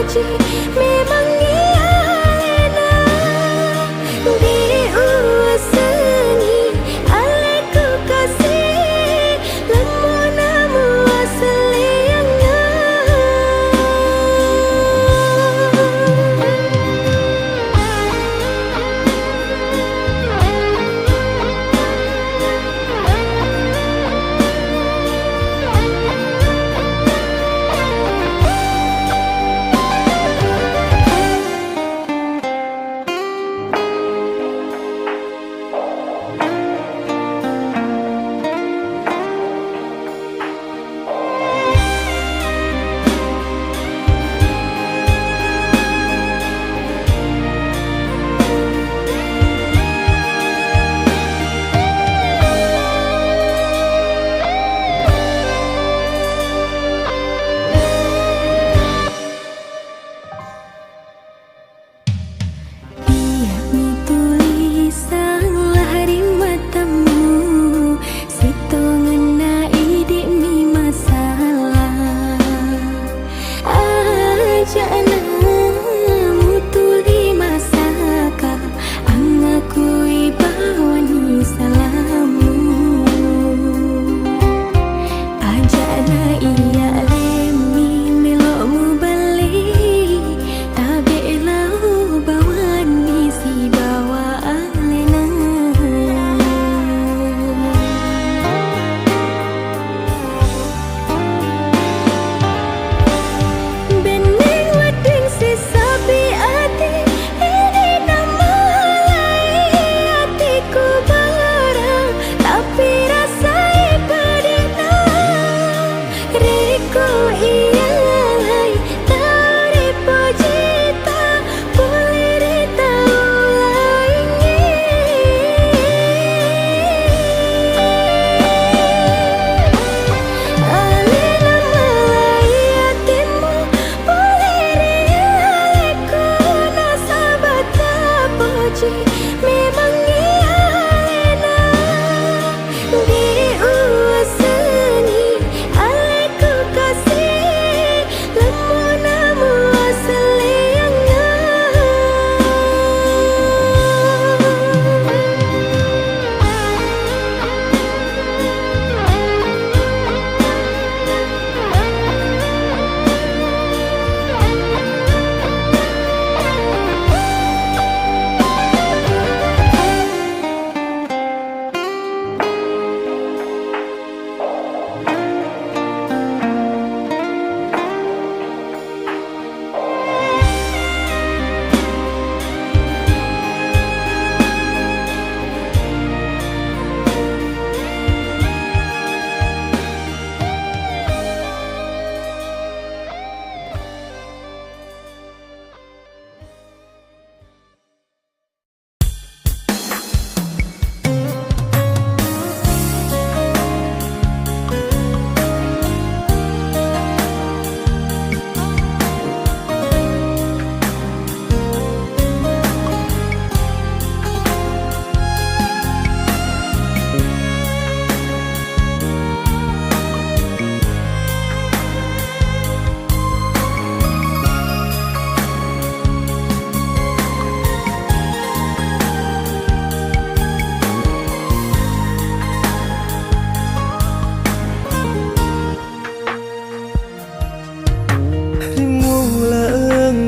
puji memang ia lena diuasani aleku kasih lemonamu asliana.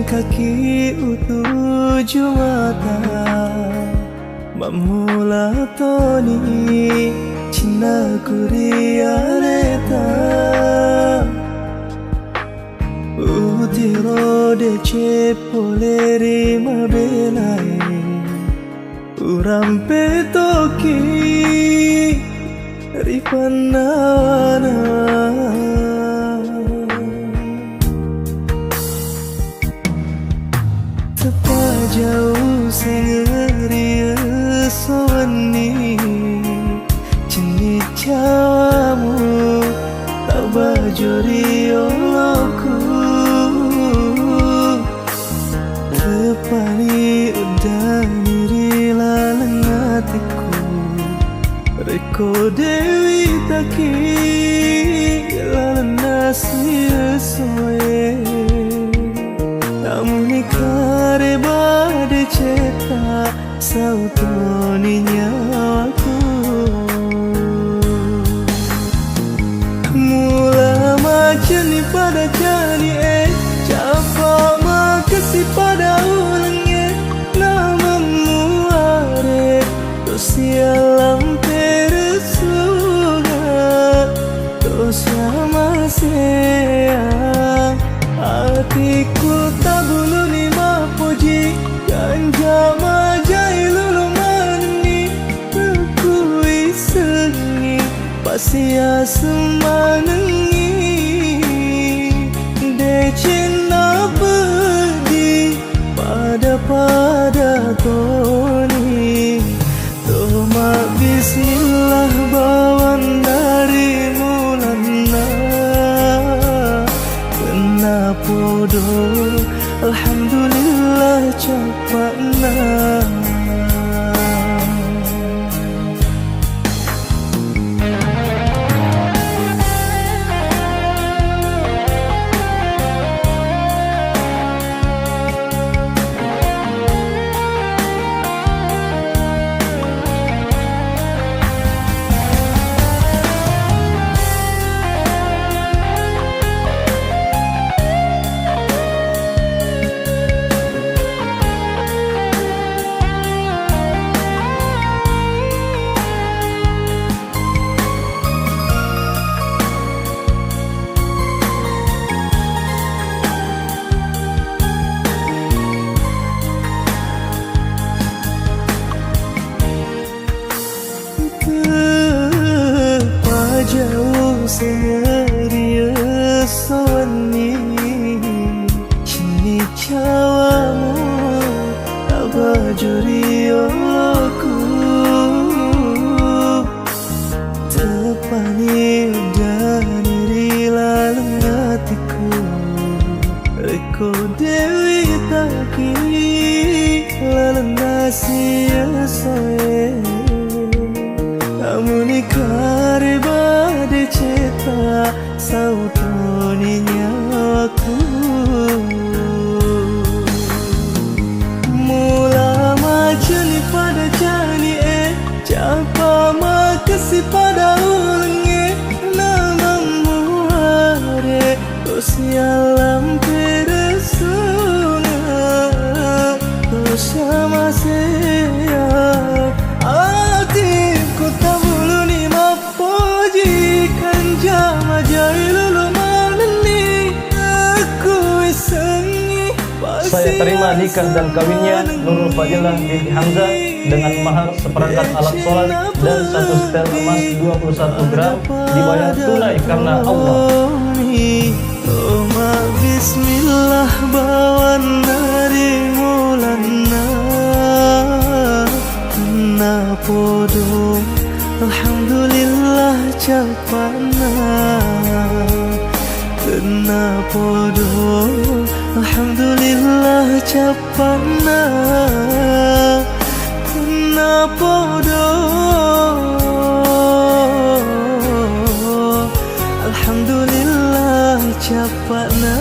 kaki utuju mata mamula toni cina kuriareta utiro de cepoleri mabelai urampe toki ripanana jauh sengeri sewani cini cawamu tak bajori olokku tepani udah niri laleng hatiku reko dewi taki laleng nasi soe namun ikare bade cetak sautoni nyawaku. Mula macani pada jani capa makasih pada ulangnya namamu are sialam peresunga dosa masih hatiku tak bulu ni mapuji ganja majai lulu mani aku isengi pasia semanengi decina pergi pada toni Toma bismillah bawan dari mulana kena podo alhamdulillah cepatna. Jauh serius sawani Cini cawamu abajuri aku Tepani dan irilah hatiku Reko dewi taki lalana sia soe namun ikare bade cetak sautoni nyawaku. Mula macani pada jani capa makasih pada ulangnya namamu are sialam peresuna dosa masih hatiku tak bulu ni mapuji kanja majai lulu manani aku isengi. Saya terima nikah dan kawinnya Nurul Fadilah binti Hamzah dengan mahar seperangkat alat sholat dan 1 setel emas 21 gram dibayar tunai karena Allah. Toma bismillah bawan dari mulana kena podo alhamdulillah cepatna kena podo alhamdulillah cepatna kena podo alhamdulillah cepatna.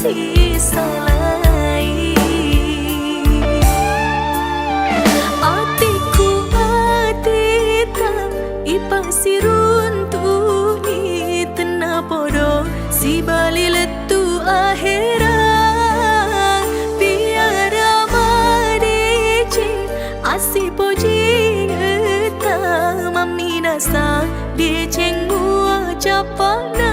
sisa lain. Atiku atita ipang siruntu ni tena podo si bali letu akhirat biara madicing asipo jing eta maminasa dicing mua capana.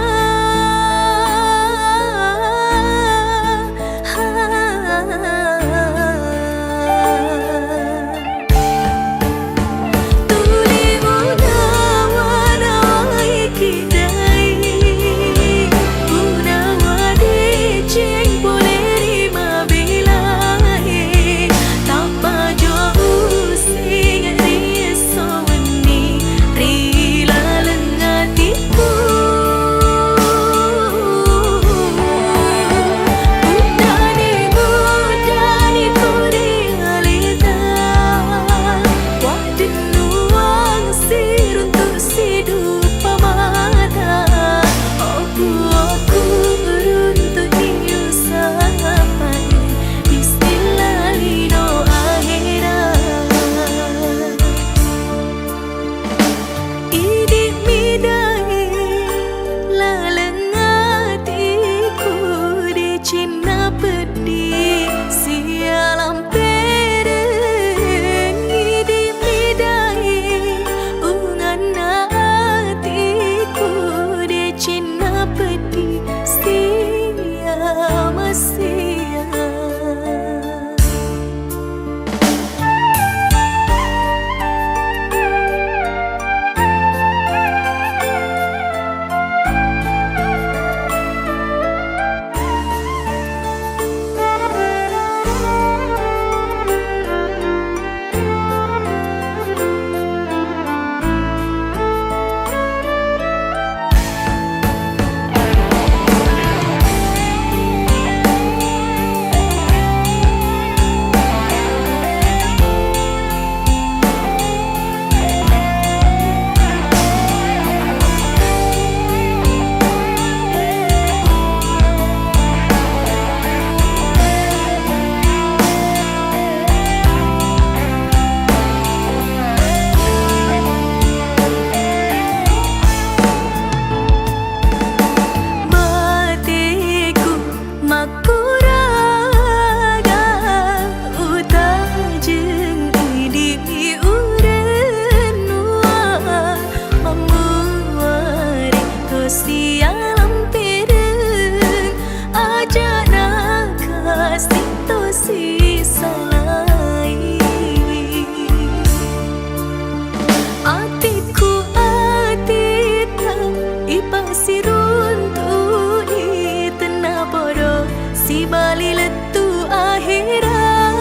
Si bali letu akhirat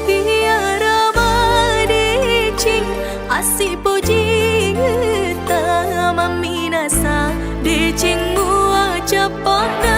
biara madicing asipo jing eta maminasa dicing mua capana.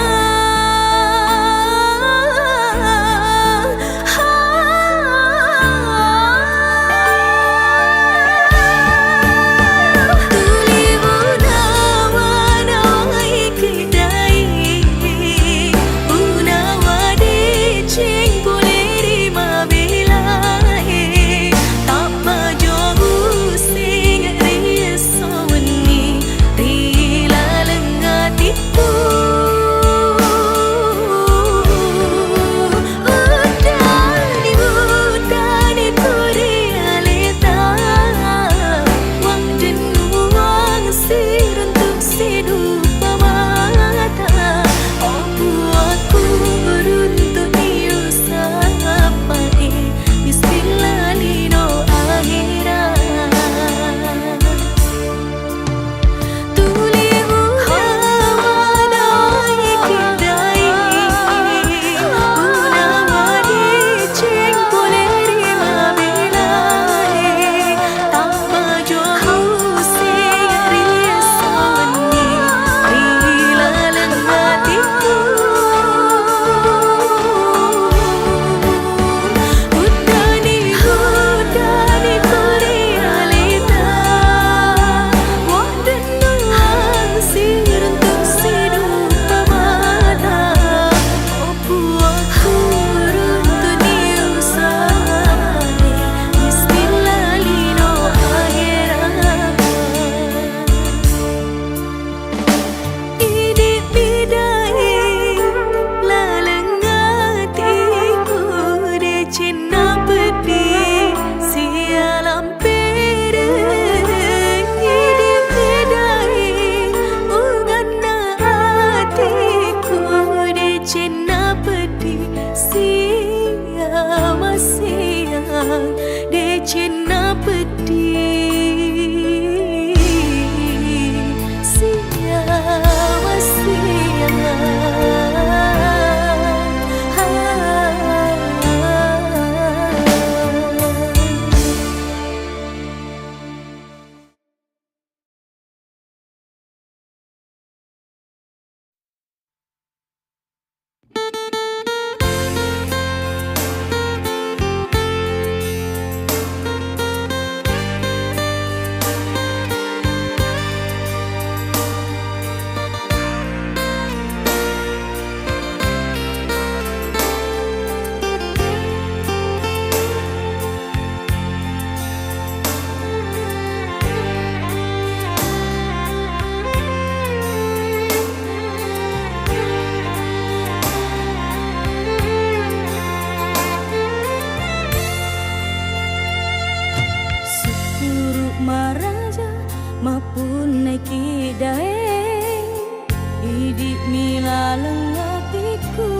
Hidik milaleng hatiku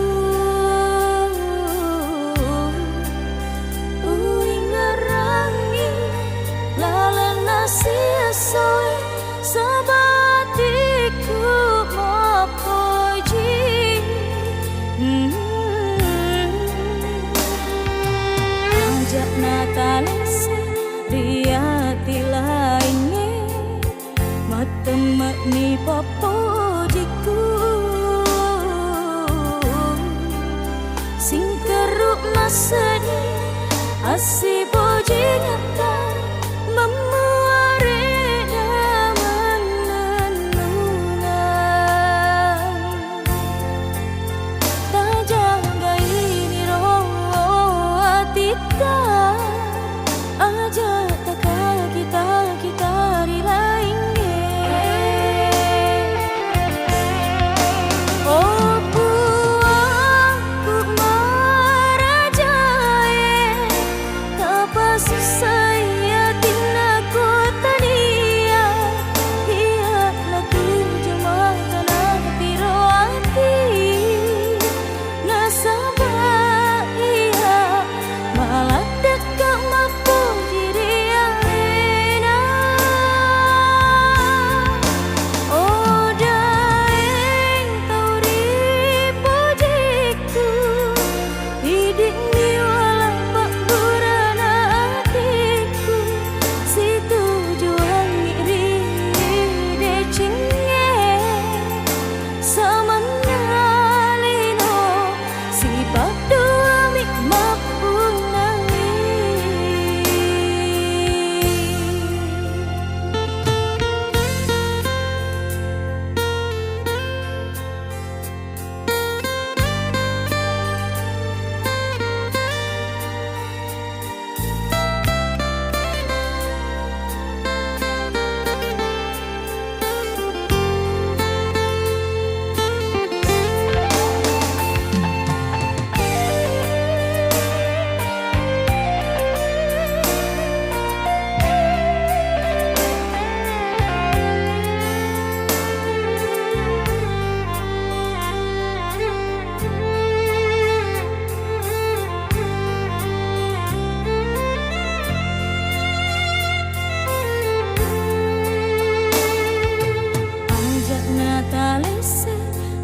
Uing ngerangi Lalan nasi asoi Sabatiku mapoji Ajak natalese Riati lainnya Matemak ni papojiku Sing keruk masa ni Asi boji nyata Memuare daman nenungan Tak jaga ini roh atita Aja tak kita rilain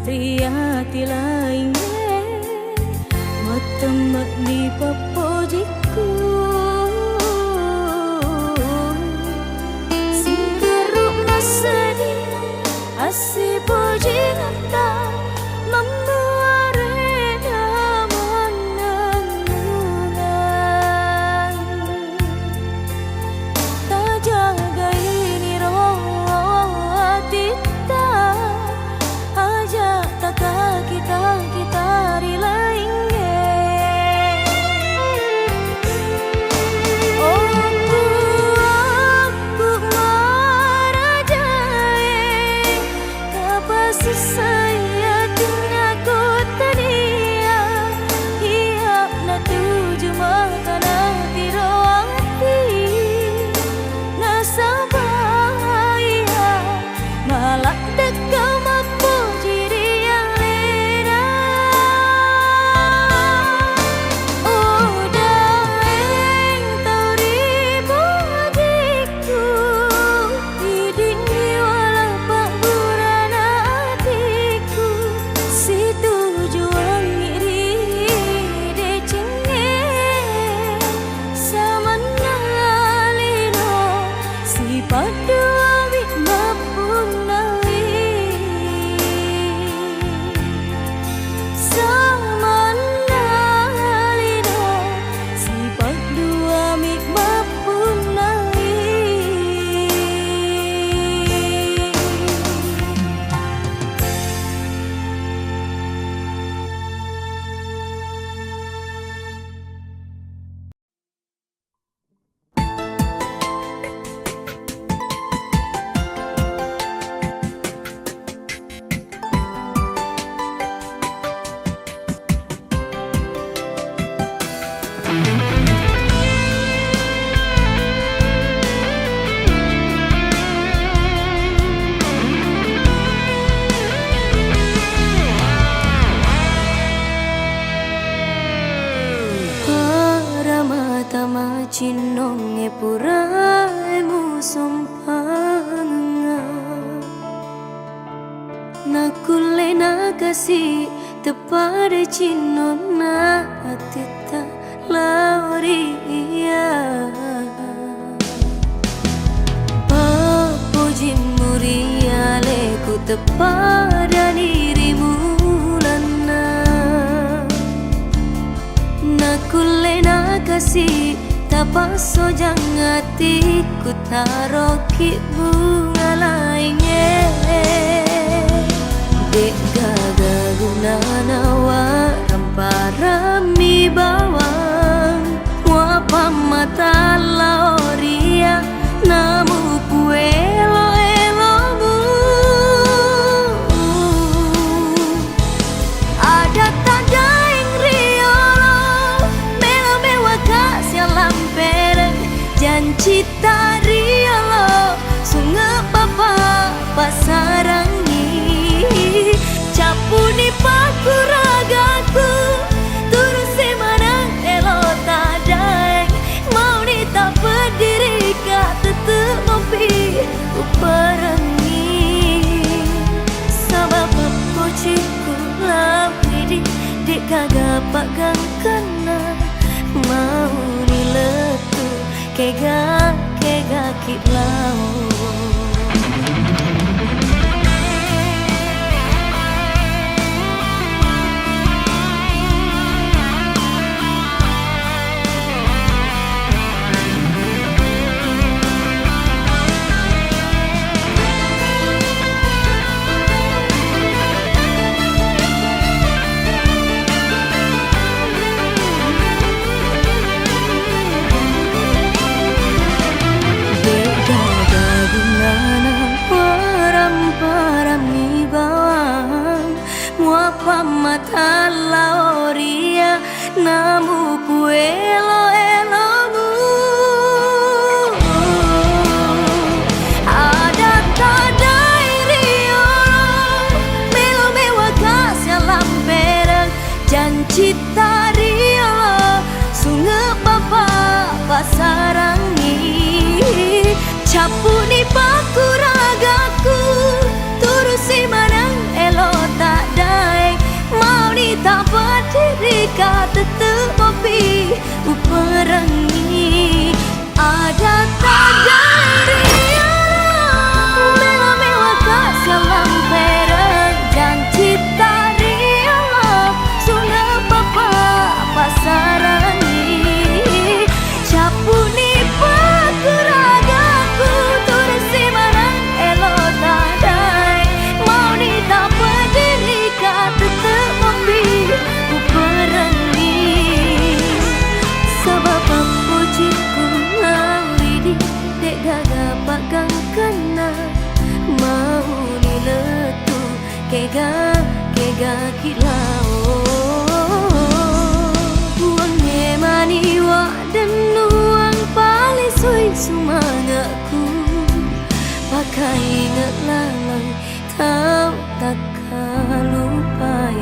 Riati lainnya Matemak ni papojiku Sing keruk masa ni Asi boji ngata Memuare daman nenungan Tak jaga ini roh atita Aja tak kita rilain Aku marajai Kapasi saya tina kota dia Hiap na tuju makana tiroati Nasabaya Malak dekau mampu Nakule nakasi tepada cinona atita lauria Papuji muria leku tepada dirimu lana Nakule nakasi tapaso jangatiku taroki bunga lainnya Dek gaga guna nawa ramparami bawang Wapa mata laoria namu puelo elomu Ada tanda yang riolo Mela mewa kasih lampereng Janji tariolo Sungai papa pasarangi Capuni paku ragaku Turun semanang elo tadai Mau nita berdiri tetep ngopi uperangi Sabab pepociku lawidi Dek kagak pagang kena Mau niletu kega kitlau mata laoria namu puelo elomu ada tadai riolo melo mewa kasih lamperang janji tariolo sungai papa pasarangi capuni paku ragaku turusi manang elo tak dai Mau nita berdiri tetep kopi uperangi Ada tanda riolo Mela mewa kasih lampereng Janji tariolo Sungai papa pasarangi Capuni paku ragaku Tursi manang elo tadai Mau nita berdiri tetep kopi uperangi Sabab pujiku lawidi Dek gaga pagang kena Mau niletu kega kilau Uang nemani wa dan uang palisui semangatku Pakai ingat lalai Tau takkan lupai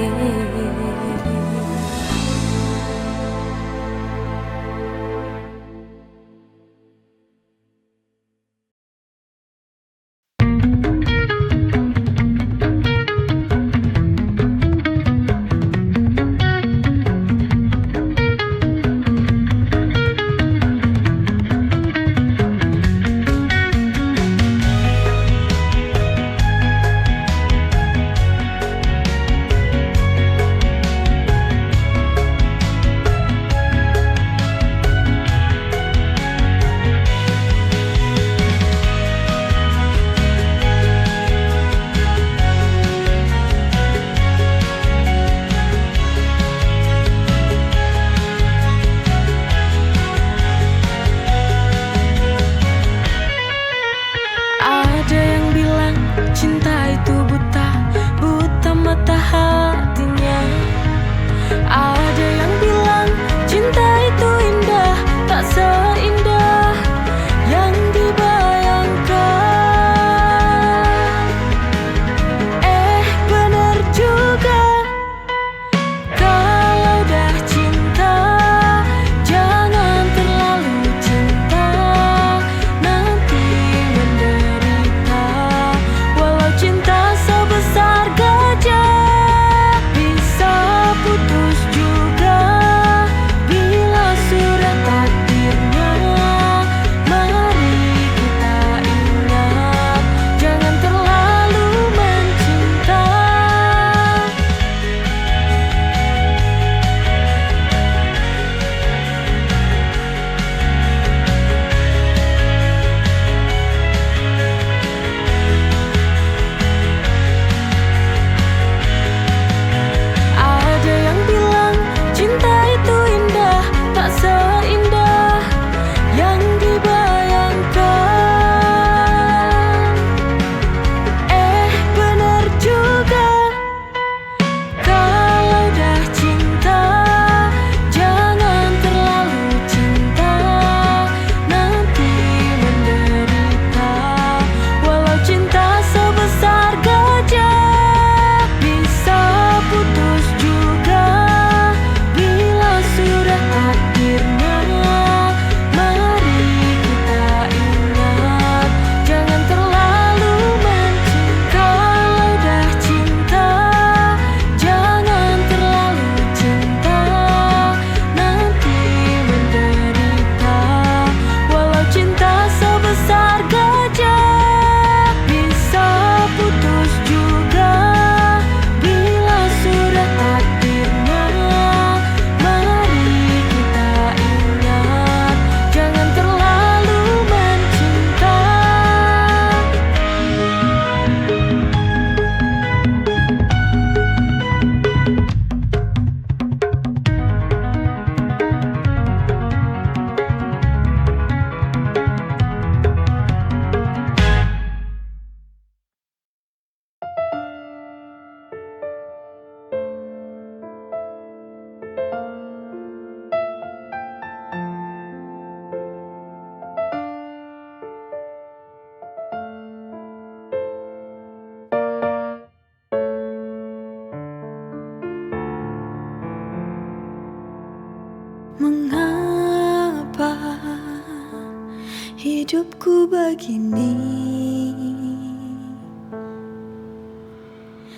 begini.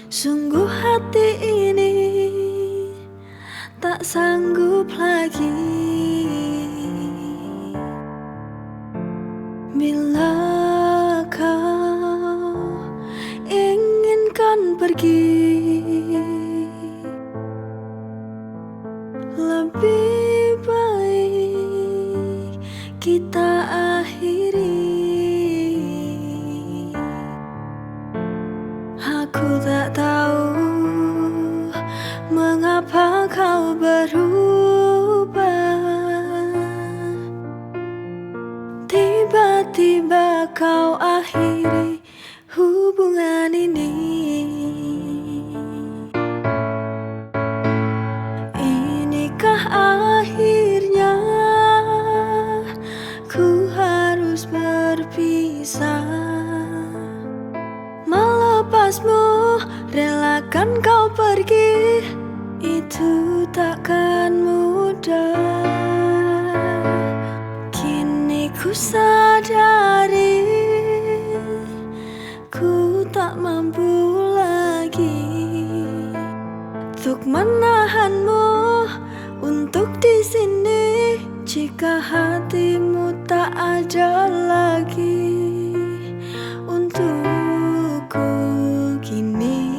Sungguh hati ini tak sanggup lagi bila kau inginkan pergi. Lebih baik kita akhiri. Aku tak tahu mengapa kau berubah. Tiba-tiba kau akhiri hubungan ini. Inikah akhirnya ku harus berpisah? Melepasmu, relakan kau pergi, itu takkan mudah. Kini ku sadari ku tak mampu lagi untuk menahanmu untuk di sini. Jika hatimu tak ada lagi untukku kini.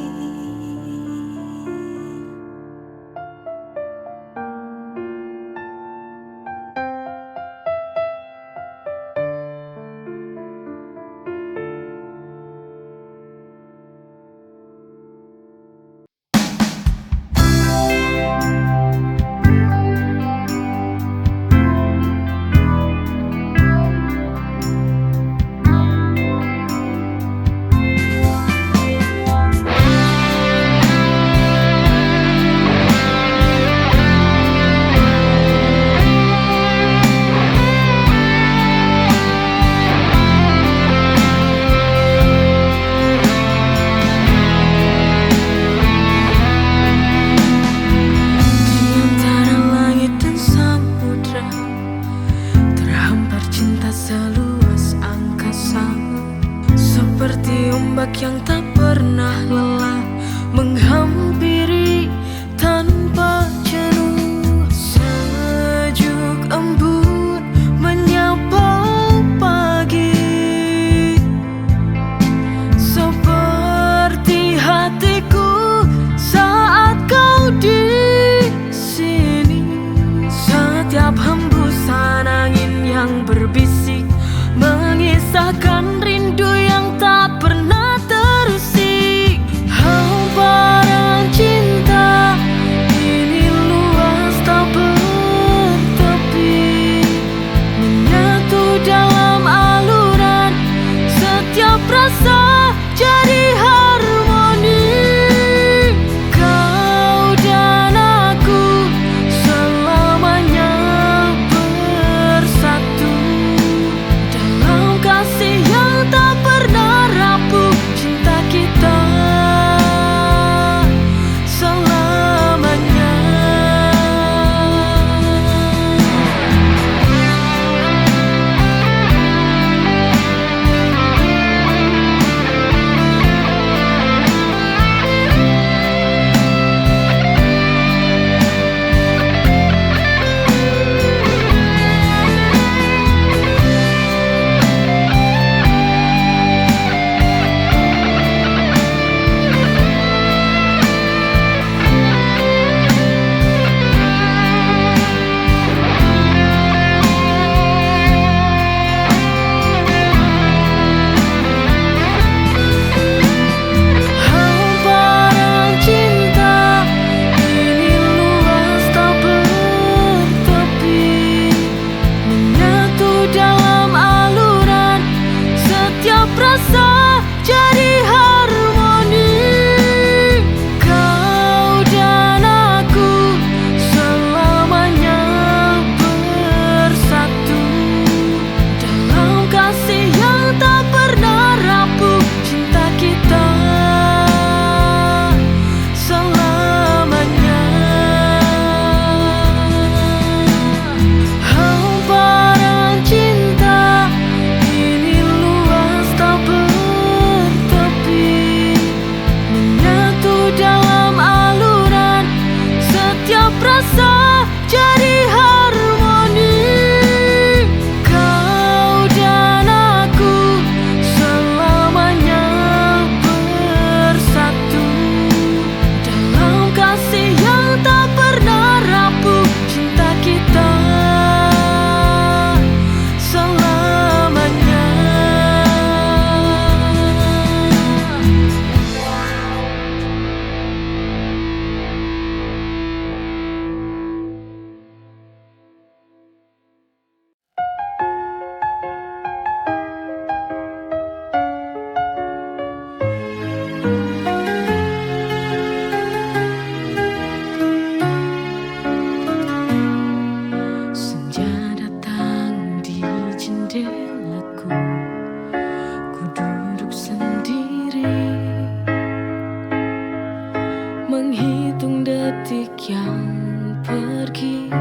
menghitung detik yang pergi.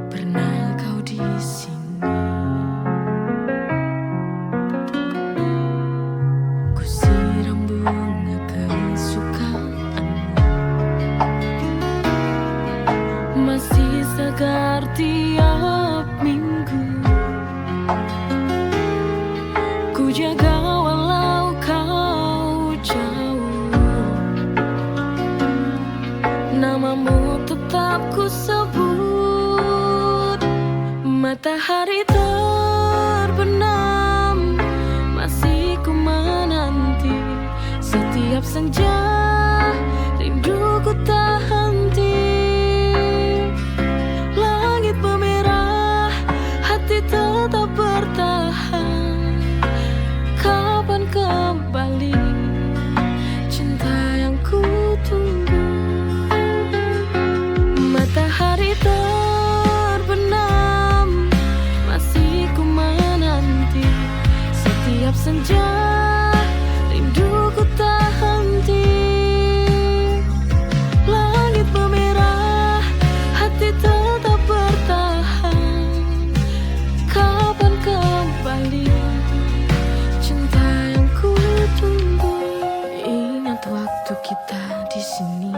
Pernah kau di sini, ku siram bunga kesukaanmu, masih segar tiap minggu. Ku jaga walau kau jauh, namamu tetap ku sebut. Matahari terbenam, masih ku menanti. Setiap senja rinduku tak henti. Langit memerah, hati tetap bertahan. Kapan kembali cinta yang ku tunggu? Matahari terbenam, masih ku menanti. Setiap senja rinduku tak henti. Langit memerah, hati tetap bertahan. Kapan kembali cinta yang ku tunggu? Ingat waktu kita di sini,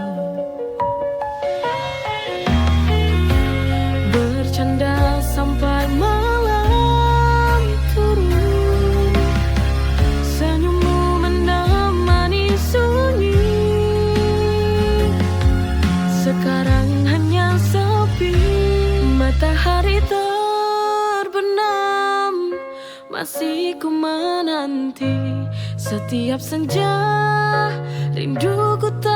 bercanda sampai malam turun. Senyummu menemani sunyi. Sekarang hanya sepi. Matahari terbenam, masih ku menanti. Setiap senja rinduku tak